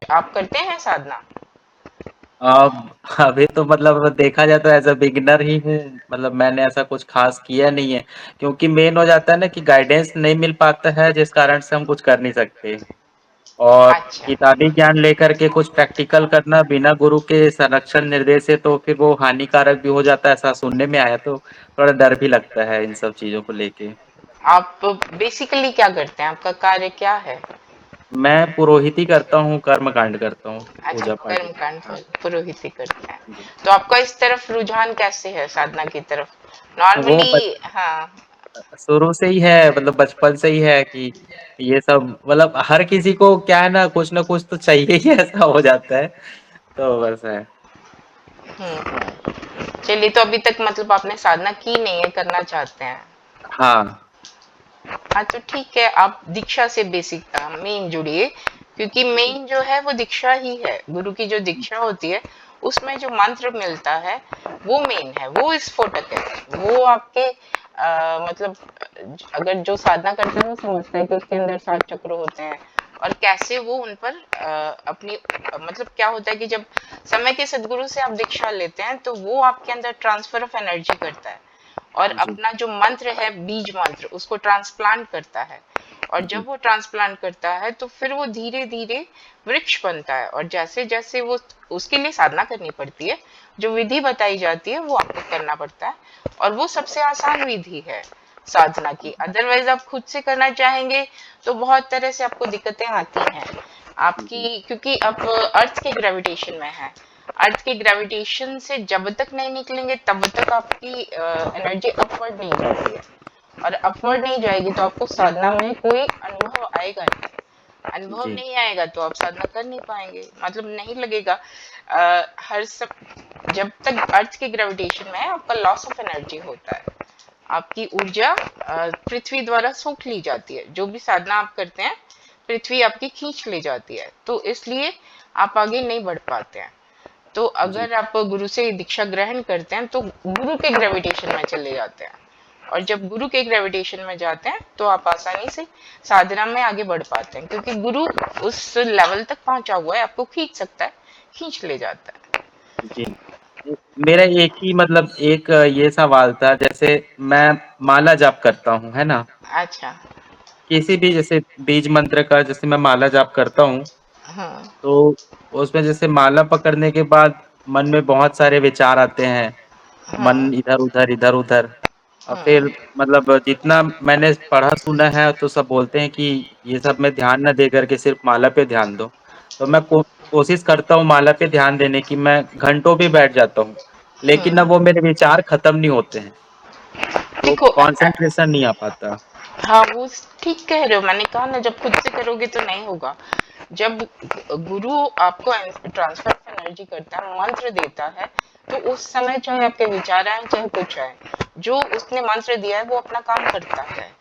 आप करते हैं साधना? अब अभी तो मतलब देखा जाए तो एज अ बिगिनर ही हूँ। मतलब मैंने ऐसा कुछ खास किया नहीं है, क्योंकि मेन हो जाता है ना कि गाइडेंस नहीं मिल पाता है, जिस कारण से हम कुछ कर नहीं सकते। और अच्छा। किताबी ज्ञान लेकर के कुछ प्रैक्टिकल करना बिना गुरु के संरक्षण निर्देश से तो फिर वो हानिकारक भी हो जाता है, ऐसा सुनने में आया। तो थोड़ा डर भी लगता है इन सब चीजों को लेके। आप बेसिकली क्या करते हैं, आपका कार्य क्या है? मैं पुरोहिती करता हूँ, कर्म कांड करता हूँ, अच्छा, पूजा पाठ। कर्म कांड हाँ पुरोहिती करते हैं। जी। तो आपका इस तरफ रुझान कैसे है, साधना की तरफ? वो नॉर्मली हाँ। शुरू से ही है, मतलब बचपन से ही है कि ये सब, मतलब हर किसी को क्या है ना कुछ तो चाहिए ही, ऐसा हो जाता है। तो बस है। चलिए, तो अभी तक मतलब आपने साधना की नहीं है, करना चाहते हैं? हाँ हाँ, तो ठीक है, आप दीक्षा से बेसिक मेन जुड़िए, क्योंकि जी मेन जो है वो दीक्षा ही है। गुरु की जो दीक्षा होती है उसमें जो मंत्र मिलता है वो मेन है, वो स्फोटक है। वो आपके मतलब अगर जो साधना करता है वो समझता है कि उसके अंदर 7 चक्र होते हैं और कैसे वो उन पर अपनी मतलब क्या होता है कि जब समय के सदगुरु से आप दीक्षा लेते हैं तो वो आपके अंदर ट्रांसफर ऑफ एनर्जी करता है और जी अपना जो मंत्र है, बीज मंत्र, उसको ट्रांसप्लांट करता है। और जी जब वो ट्रांसप्लांट करता है तो फिर वो धीरे धीरे वृक्ष बनता है। और जैसे जैसे वो, उसके लिए साधना करनी पड़ती है, जो विधि बताई जाती है वो आपको करना पड़ता है। और वो सबसे आसान विधि है साधना की। अदरवाइज आप खुद से करना चाहेंगे तो बहुत तरह से आपको दिक्कतें आती हैं जी आपकी, क्योंकि आप अर्थ के ग्रेविटेशन में है। अर्थ के ग्रेविटेशन से जब तक नहीं निकलेंगे तब तक आपकी एनर्जी अपवर्ड नहीं जाती है। और अपवर्ड नहीं जाएगी तो आपको साधना में कोई अनुभव आएगा नहीं। अनुभव जी नहीं आएगा तो आप साधना कर नहीं पाएंगे, मतलब नहीं लगेगा। हर सब, जब तक अर्थ के ग्रेविटेशन में है आपका लॉस ऑफ एनर्जी होता है। आपकी ऊर्जा पृथ्वी द्वारा सोख ली जाती है। जो भी साधना आप करते हैं पृथ्वी आपकी खींच ले जाती है, तो इसलिए आप आगे नहीं बढ़ पाते हैं। तो जी अगर आप गुरु से दीक्षा ग्रहण करते हैं तो गुरु के ग्रेविटेशन में चले जाते हैं। और जब गुरु के ग्रेविटेशन में जाते हैं तो आप आसानी से साधना में आगे बढ़ पाते हैं, क्योंकि गुरु उस लेवल तक पहुंचा हुआ है, आपको खींच सकता है, खींच ले जाता है। जी। मेरा एक ही मतलब एक ये सवाल था, जैसे मैं माला जाप करता हूँ, है ना? अच्छा। किसी भी जैसे बीज मंत्र का जैसे मैं माला जाप करता हूँ, हम्म। तो उसमें जैसे माला पकड़ने के बाद मन में बहुत सारे विचार आते हैं। मन हम्म। इधर उधर। और फिर हम्म। मतलब जितना मैंने पढ़ा सुना है तो सब बोलते हैं कि ये सब में ध्यान न दे करके सिर्फ माला पे ध्यान दो। तो मैं कोशिश करता हूँ माला पे ध्यान देने की, मैं घंटों भी बैठ जाता हूँ, लेकिन ना हम्म। वो मेरे विचार खत्म नहीं होते हैं। तो देखो कंसंट्रेशन नहीं आ पाता। हाँ, वो ठीक कह रहे हो। मैंने कहा ना, जब खुद से करोगे तो नहीं होगा। जब गुरु आपको ट्रांसफर ऑफ एनर्जी करता है, मंत्र देता है, तो उस समय चाहे आपके विचार आए चाहे कुछ आए, जो उसने मंत्र दिया है वो अपना काम करता है।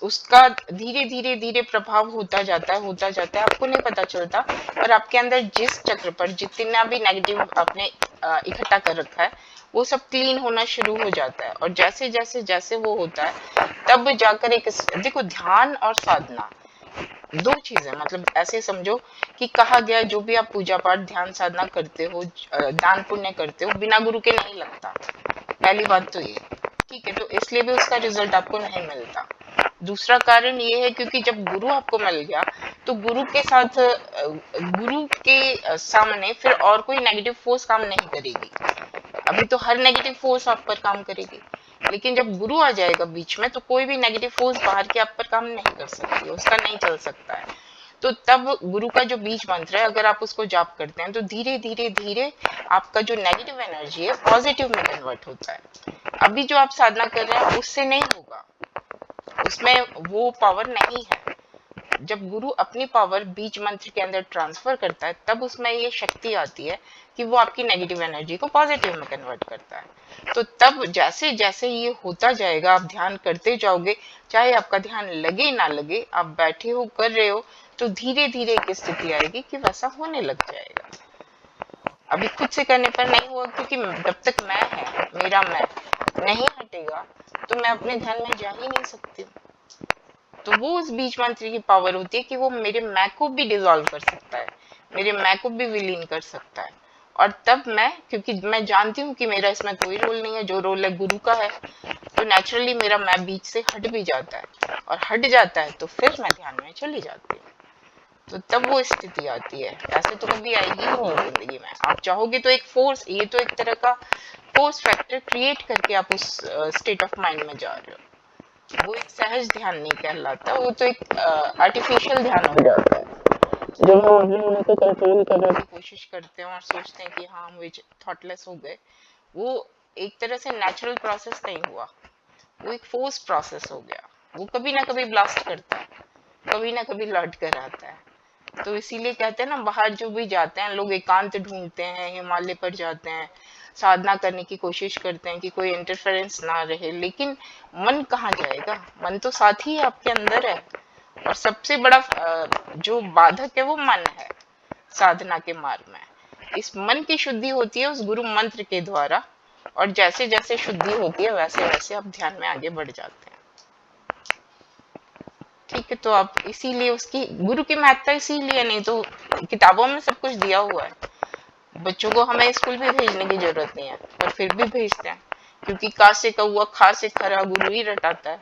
उसका धीरे धीरे धीरे प्रभाव होता जाता है, आपको नहीं पता चलता। और आपके अंदर जिस चक्र पर जितना भी नेगेटिव आपने इकट्ठा कर रखा है वो सब क्लीन होना शुरू हो जाता है। और जैसे जैसे जैसे वो होता है तब जाकर एक, देखो, ध्यान और साधना दो चीजें, मतलब ऐसे समझो कि कहा गया जो भी आप पूजा पाठ ध्यान साधना करते हो, दान पुण्य करते हो, बिना गुरु के नहीं लगता। पहली बात तो ये, ठीक है, तो इसलिए भी उसका रिजल्ट आपको नहीं मिलता। दूसरा कारण ये है क्योंकि जब गुरु आपको मिल गया तो गुरु के साथ गुरु के सामने फिर और कोई नेगेटिव फोर्स काम नहीं करेगी। अभी तो हर नेगेटिव फोर्स आप पर काम करेगी, लेकिन जब गुरु आ जाएगा बीच में तो कोई भी नेगेटिव फोर्स बाहर के आप पर काम नहीं कर सकती, उसका नहीं चल सकता है। तो तब गुरु का जो बीज मंत्र है, अगर आप उसको जाप करते हैं तो धीरे धीरे धीरे आपका जो नेगेटिव एनर्जी है पॉजिटिव में कन्वर्ट होता है। अभी जो आप साधना कर रहे हैं उससे नहीं होगा, उसमें वो पावर नहीं है। जब गुरु अपनी पावर बीज मंत्र के अंदर ट्रांसफर करता है तब उसमें ये शक्ति आती है कि वो आपकी नेगेटिव एनर्जी को पॉजिटिव में कन्वर्ट करता है। तो तब जैसे जैसे ये होता जाएगा, आप ध्यान करते जाओगे, चाहे आपका ध्यान लगे ना लगे, आप बैठे हो कर रहे हो, तो धीरे धीरे एक स्थिति आएगी कि वैसा होने लग जाएगा। अभी खुद से करने पर नहीं हुआ, क्योंकि जब तक मैं है, मेरा मैं नहीं हटेगा तो मैं अपने ध्यान में जा ही नहीं सकती हूँ। तो वो उस बीज मंत्र की पावर होती है कि वो मेरे मैं को भी डिसॉल्व कर सकता है, मेरे मैं को भी विलीन कर सकता है। और तब मैं, क्योंकि मैं जानती हूँ कि मेरा इसमें कोई रोल नहीं है, जो रोल है गुरु का है, तो नेचुरली मेरा मैं बीच से हट भी जाता है, और हट जाता है तो फिर मैं ध्यान में चली जाती हूँ। तो तब वो स्थिति आती है, ऐसे तो कभी आएगी ही नहीं जिंदगी में। आप चाहोगे तो एक फोर्स, ये तो एक तरह का फोर्स फैक्टर क्रिएट करके आप उस स्टेट ऑफ माइंड में जा रहे हो। वो एक सहज ध्यान नहीं कहलाता, वो तो एक आर्टिफिशियल ध्यान हो जाता है। जब हम अपने मन को कंट्रोल करने की कोशिश करते हैं और सोचते हैं कि हाँ हम थॉटलेस हो गए, वो एक तरह से नेचुरल प्रोसेस नहीं हुआ, वो एक फोर्स प्रोसेस हो गया। वो कभी ना कभी ब्लास्ट करता है, कभी ना कभी लौट कर आता है। तो इसीलिए कहते हैं ना, बाहर जो भी जाते हैं लोग एकांत ढूंढते हैं, हिमालय पर जाते हैं, साधना करने की कोशिश करते हैं कि कोई इंटरफेरेंस ना रहे, लेकिन मन कहाँ जाएगा? मन तो साथ ही आपके अंदर है। और सबसे बड़ा जो बाधक है वो मन है साधना के मार्ग में। इस मन की शुद्धि होती है उस गुरु मंत्र के द्वारा, और जैसे जैसे शुद्धि होती है वैसे वैसे आप ध्यान में आगे बढ़ जाते हैं। ठीक है, तो आप इसीलिए उसकी गुरु की महत्ता इसीलिए, नहीं तो किताबों में सब कुछ दिया हुआ है। बच्चों को हमें स्कूल भी भेजने की जरूरत नहीं है, पर फिर भी भेजते हैं, क्योंकि का से कौआ खा से खरा गुरु ही रटाता है,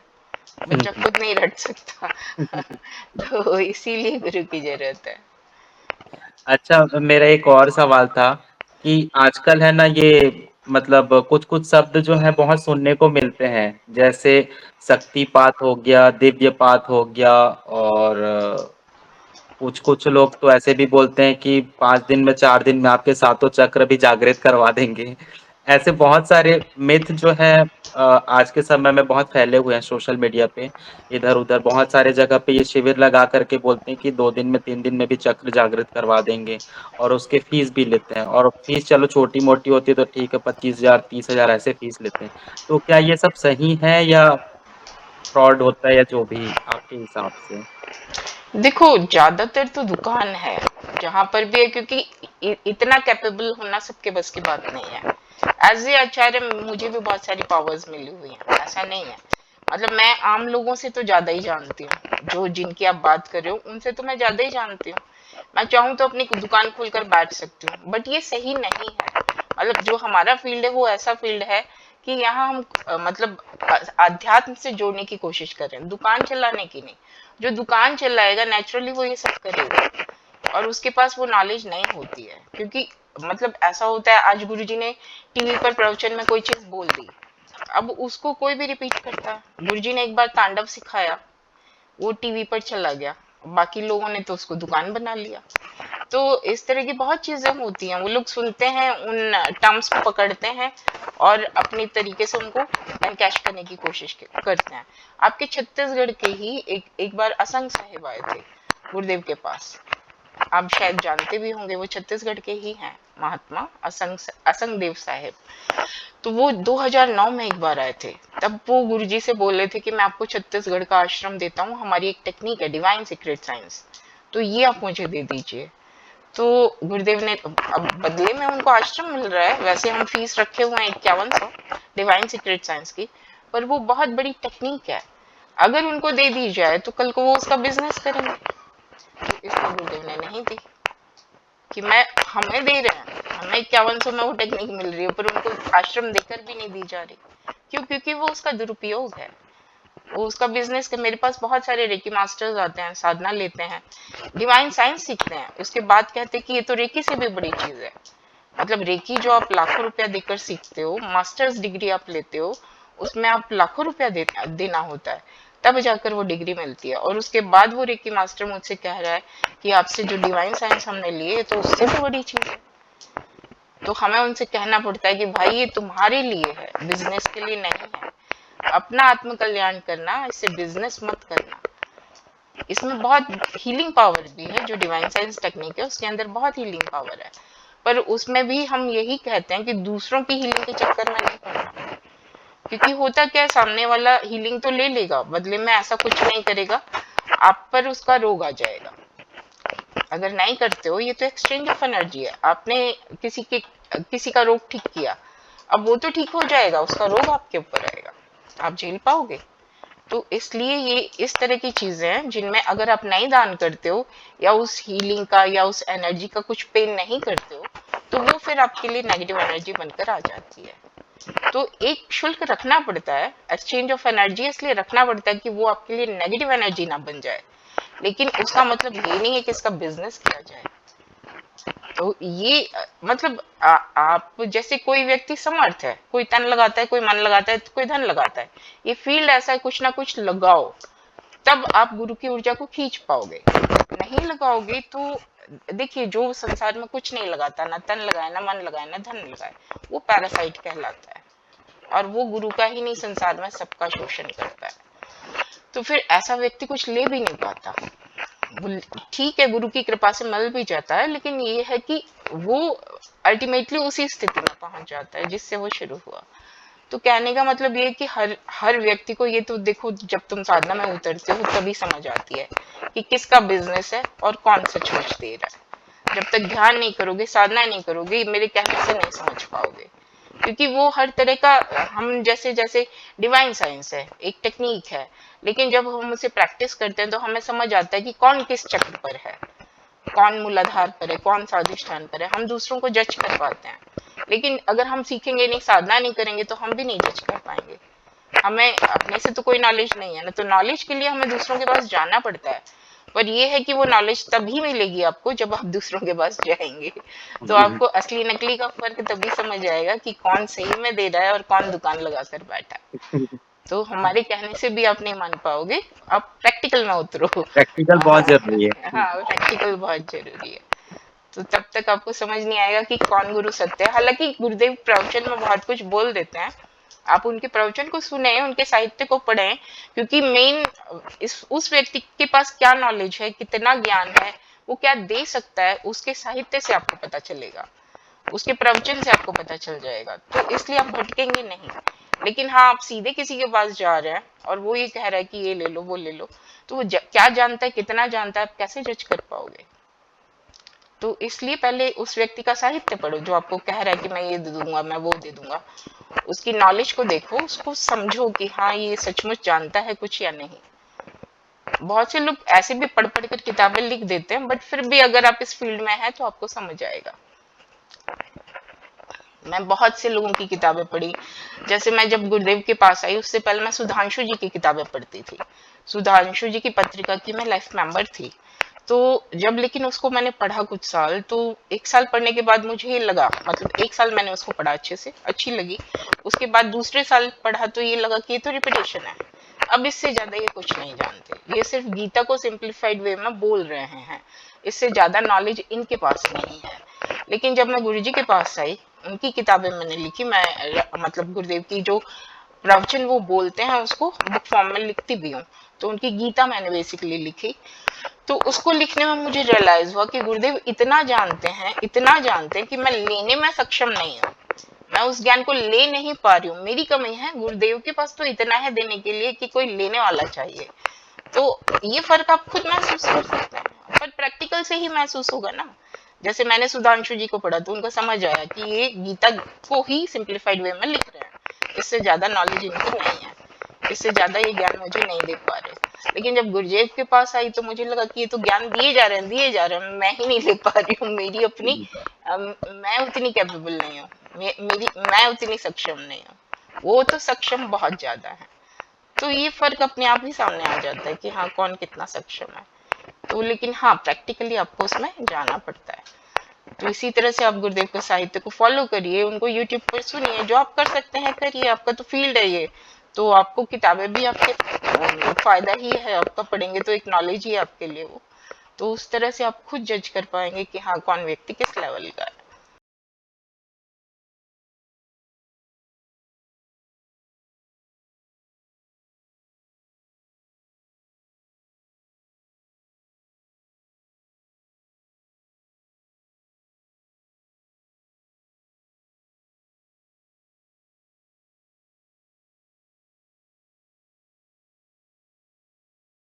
बच्चा खुद नहीं रट सकता। तो इसीलिए गुरु की जरूरत है। अच्छा, मेरा एक और सवाल था कि आजकल है ना ये मतलब कुछ-कुछ शब्द जो हैं बहुत सुनने को मिलते हैं, जैसे शक्तिपात हो गया, दिव्यपात हो गया और कुछ-कुछ लोग तो ऐसे भी बोलते हैं कि 5 दिन में 4 दिन में आपके सातों चक्र भी जागृत करवा देंगे। ऐसे बहुत सारे मिथ जो हैं आज के समय में बहुत फैले हुए हैं सोशल मीडिया पे, इधर-उधर बहुत सारे जगह पे ये शिविर लगा कर के बोलते हैं कि 2 दिन में 3 दिन में भी चक्र जागृत करवा देंगे और उसके फीस भी लेते हैं और फीस चलो छोटी-मोटी होती है तो ठीक है 25,000 30,000 ऐसे फीस लेते हैं। तो क्या ये सब सही है या फ्रॉड होता है या जो भी आपके हिसाब से? देखो, ज्यादातर तो दुकान है जहां पर भी है, क्योंकि इतना कैपेबल होना सबके बस की बात नहीं है। एज ए आचार्य मुझे भी बहुत सारी पावर्स मिली हुई हैं, ऐसा नहीं है। मतलब मैं आम लोगों से तो ज्यादा ही जानती हूँ, जो जिनकी आप बात कर रहे हो उनसे तो मैं ज्यादा ही जानती हूँ। मैं चाहूँ तो अपनी दुकान खोलकर बैठ सकती हूँ, बट ये सही नहीं है। मतलब जो हमारा फील्ड है वो ऐसा फील्ड है कि यहाँ हम मतलब अध्यात्म से जोड़ने की कोशिश कर रहे हैं, दुकान चलाने की नहीं। जो दुकान चलाएगा नेचुरली वो ये सब करेगा, और उसके पास वो नॉलेज नहीं होती है। क्योंकि मतलब ऐसा होता है, आज गुरुजी ने टीवी पर प्रवचन में कोई चीज बोल दी, अब उसको कोई भी रिपीट करता है। गुरुजी ने एक बार तांडव सिखाया, वो टीवी पर चला गया, बाकी लोगों ने तो उसको दुकान बना लिया। तो इस तरह की बहुत चीजें होती हैं, वो लोग सुनते हैं, उन टर्म्स को पकड़ते हैं और अपने तरीके से उनको एनकैश करने की कोशिश करते हैं। आपके छत्तीसगढ़ के ही एक बार असंग साहिब आए थे गुरुदेव के पास, आप शायद जानते भी होंगे, वो छत्तीसगढ़ के ही हैं, महात्मा असंग असंग देव साहिब। तो वो 2009 में एक बार आए थे, तब वो गुरुजी से बोले थे कि मैं आपको छत्तीसगढ़ का आश्रम देता हूँ, हमारी एक टेक्निक है डिवाइन सीक्रेट साइंस, तो ये आप मुझे दे दीजिए। तो गुरुदेव ने, अब बदले में उनको आश्रम मिल रहा है, वैसे हम फीस रखे हुए हैं 5100 डिवाइन सीक्रेट साइंस की, पर वो बहुत बड़ी टेक्निक है, अगर उनको दे दी जाए तो कल को वो उसका बिजनेस करेंगे। तो इसलिए गुरुदेव ने नहीं दी, कि मैं, हमें दे रहे हैं, हमें 5100 में वो टेक्निक मिल रही है, पर उनको आश्रम देकर भी नहीं दी जा रही। क्यों? क्योंकि वो उसका दुरुपयोग है, वो उसका बिजनेस के। मेरे पास बहुत सारे रेकी मास्टर्स आते हैं, साधना लेते हैं, डिवाइन साइंस सीखते हैं, उसके बाद कहते हैं कि ये तो रेकी से भी बड़ी चीज है। मतलब रेकी जो आप लाखों रुपया देकर सीखते हो, मास्टर्स डिग्री आप लेते हो, उसमें आप लाखों रुपया देना होता है, तब जाकर वो डिग्री मिलती है। और उसके बाद वो रेकी मास्टर मुझसे कह रहा है कि आपसे जो डिवाइन साइंस हमने लिए तो उससे भी बड़ी चीज है। तो हमें उनसे कहना पड़ता है कि भाई ये तुम्हारे लिए है, बिजनेस के लिए नहीं है, अपना आत्म कल्याण करना, इससे बिजनेस मत करना। इसमें बहुत हीलिंग पावर भी है, जो डिवाइन साइंस टेक्निक है उसके अंदर बहुत हीलिंग पावर है, पर उसमें भी हम यही कहते हैं कि दूसरों की हीलिंग के चक्कर में नहीं पड़ना। क्योंकि होता क्या है, सामने वाला हीलिंग तो ले लेगा, बदले में ऐसा कुछ नहीं करेगा, आप पर उसका रोग आ जाएगा अगर नहीं करते हो। ये तो एक्सचेंज ऑफ एनर्जी है, आपने किसी का रोग ठीक किया, अब वो तो ठीक हो जाएगा, उसका रोग आपके ऊपर आएगा, आप झेल पाओगे? तो इसलिए ये इस तरह की चीजें हैं जिनमें अगर आप नहीं दान करते हो या उस हीलिंग का या उस एनर्जी का कुछ पे नहीं करते हो, तो वो फिर आपके लिए नेगेटिव एनर्जी बनकर आ जाती है। तो एक शुल्क रखना पड़ता है, एक्सचेंज ऑफ एनर्जी इसलिए रखना पड़ता है कि वो आपके लिए नेगेटिव एनर्जी ना बन जाए, लेकिन उसका मतलब ये नहीं है कि इसका बिजनेस किया जाए। तो ये मतलब आप जैसे कोई व्यक्ति समर्थ है, कोई तन लगाता है, कोई मन लगाता है, तो कोई धन लगाता है। ये फील्ड ऐसा है, कुछ ना कुछ लगाओ, तब आप गुरु की ऊर्जा को खींच पाओगे। नहीं लगाओगे तो देखिए, जो संसार में कुछ नहीं लगाता, ना तन लगाए, ना मन लगाए, ना धन लगाए, वो पैरासाइट कहलाता है, और वो गुरु का ही नहीं संसार में सबका शोषण करता है। तो फिर ऐसा व्यक्ति कुछ ले भी नहीं पाता। ठीक है, गुरु की कृपा से मिल भी जाता है, लेकिन ये है कि वो अल्टीमेटली उसी स्थिति में पहुंच जाता है जिससे वो शुरू हुआ। तो कहने का मतलब ये है कि हर हर व्यक्ति को ये तो देखो, जब तुम साधना में उतरते हो तभी समझ आती है कि किसका बिजनेस है और कौन सचमुच दे रहा है। जब तक ध्यान नहीं करोगे, साधना नहीं करोगे, मेरे कहने से नहीं समझ पाओगे, क्योंकि वो हर तरह का, हम जैसे जैसे डिवाइन साइंस है, एक टेक्निक है, लेकिन जब हम उसे प्रैक्टिस करते हैं तो हमें समझ आता है कि कौन किस चक्र पर है, कौन मूलाधार पर है, कौन स्वाधिष्ठान पर है। हम दूसरों को जज कर पाते हैं, लेकिन अगर हम सीखेंगे नहीं, साधना नहीं करेंगे, तो हम भी नहीं जज कर पाएंगे। हमें अपने से तो कोई नॉलेज नहीं है ना, तो नॉलेज के लिए हमें दूसरों के पास जाना पड़ता है। पर ये है कि वो नॉलेज तभी मिलेगी आपको जब आप दूसरों के पास जाएंगे। तो आपको असली नकली का फर्क तभी समझ आएगा कि कौन सही में दे रहा है और कौन दुकान लगा कर बैठा है। तो हमारे कहने से भी आप नहीं मान पाओगे, आप प्रैक्टिकल में उतरो। प्रैक्टिकल बहुत जरूरी है। हाँ, प्रैक्टिकल बहुत जरूरी है। तो तब तक आपको समझ नहीं आएगा कि कौन गुरु सत्य है। हालांकि गुरुदेव प्रवचन में बहुत कुछ बोल देते हैं, आप उनके प्रवचन को सुने, उनके साहित्य को पढ़ें, क्योंकि मेन इस उस व्यक्ति के पास क्या नॉलेज है, कितना ज्ञान है, वो क्या दे सकता है, उसके साहित्य से आपको पता चलेगा, उसके प्रवचन से आपको पता चल जाएगा। तो इसलिए आप भटकेंगे नहीं। लेकिन हाँ, आप सीधे किसी के पास जा रहे हैं और वो ये कह रहा है कि ये ले लो, वो ले लो, तो वो क्या जानता है, कितना जानता है, आप कैसे जज कर पाओगे। तो इसलिए पहले उस व्यक्ति का साहित्य पढ़ो जो आपको कह रहा है कि मैं ये दे दूंगा, मैं वो दे दूंगा। उसकी नॉलेज को देखो, उसको समझो कि हाँ, ये सचमुच जानता है कुछ या नहीं। बहुत से लोग ऐसे भी पढ़ पढ़ कर किताबें लिख देते हैं, बट फिर भी अगर आप इस फील्ड में हैं तो आपको समझ आएगा। मैं बहुत से लोगों की किताबें पढ़ी। जैसे मैं जब गुरुदेव के पास आई, उससे पहले मैं सुधांशु जी की किताबें पढ़ती थी। सुधांशु जी की पत्रिका की मैं लाइफ मेंबर थी। तो जब लेकिन उसको मैंने पढ़ा कुछ साल, तो 1 साल पढ़ने के बाद मुझे ये लगा, मतलब 1 साल मैंने उसको पढ़ा अच्छे से, अच्छी लगी। उसके बाद दूसरे साल पढ़ा तो ये लगा कि ये तो रिपीटेशन है, अब इससे ज्यादा ये कुछ नहीं जानते, ये सिर्फ गीता को सिंप्लीफाइड वे में बोल रहे हैं, इससे ज्यादा नॉलेज इनके पास नहीं है। लेकिन जब मैं गुरुजी के पास आई, उनकी किताबें मैंने लिखी, मैं मतलब गुरुदेव की जो प्रवचन वो बोलते हैं उसको बुक फॉर्म में लिखती भी हूँ। तो उनकी गीता मैंने बेसिकली लिखी। तो उसको लिखने में मुझे रियलाइज हुआ कि गुरुदेव इतना जानते हैं, इतना जानते हैं कि मैं लेने में सक्षम नहीं हूँ, मैं उस ज्ञान को ले नहीं पा रही हूँ, मेरी कमी है। गुरुदेव के पास तो इतना है देने के लिए कि कोई लेने वाला चाहिए। तो ये फर्क आप खुद महसूस कर सकते हैं, पर प्रैक्टिकल से ही महसूस होगा ना। जैसे मैंने सुधांशु जी को पढ़ा तो उनको समझ आया कि ये गीता को ही सिंप्लीफाइड वे में लिख रहे हैं, इससे ज्यादा नॉलेज इनकी नहीं है, इससे ज्यादा ये ज्ञान मुझे नहीं दे पा रहे। लेकिन जब गुरुदेव के पास आई तो मुझे लगा कि ये तो ज्ञान दिए जा रहे हैं, दिए जा रहे हैं, मैं ही नहीं ले पा रही हूँ। मेरी अपनी मैं उतनी कैपेबल नहीं हूँ, मैं उतनी सक्षम नहीं हूँ, वो तो सक्षम बहुत ज्यादा है। तो ये फर्क अपने आप ही सामने आ जाता है कि हाँ, कौन कितना सक्षम है। तो लेकिन हाँ, प्रैक्टिकली आपको उसमें जाना पड़ता है। तो इसी तरह से आप गुरुदेव के साहित्य को फॉलो करिए, उनको यूट्यूब पर सुनिए, जो आप कर सकते हैं करिए, आपका तो फील्ड है ये। तो आपको किताबें भी आपके फायदा ही है, आपका पढ़ेंगे तो एक नॉलेज ही है आपके लिए वो। तो उस तरह से आप खुद जज कर पाएंगे कि हाँ, कौन व्यक्ति किस लेवल का है।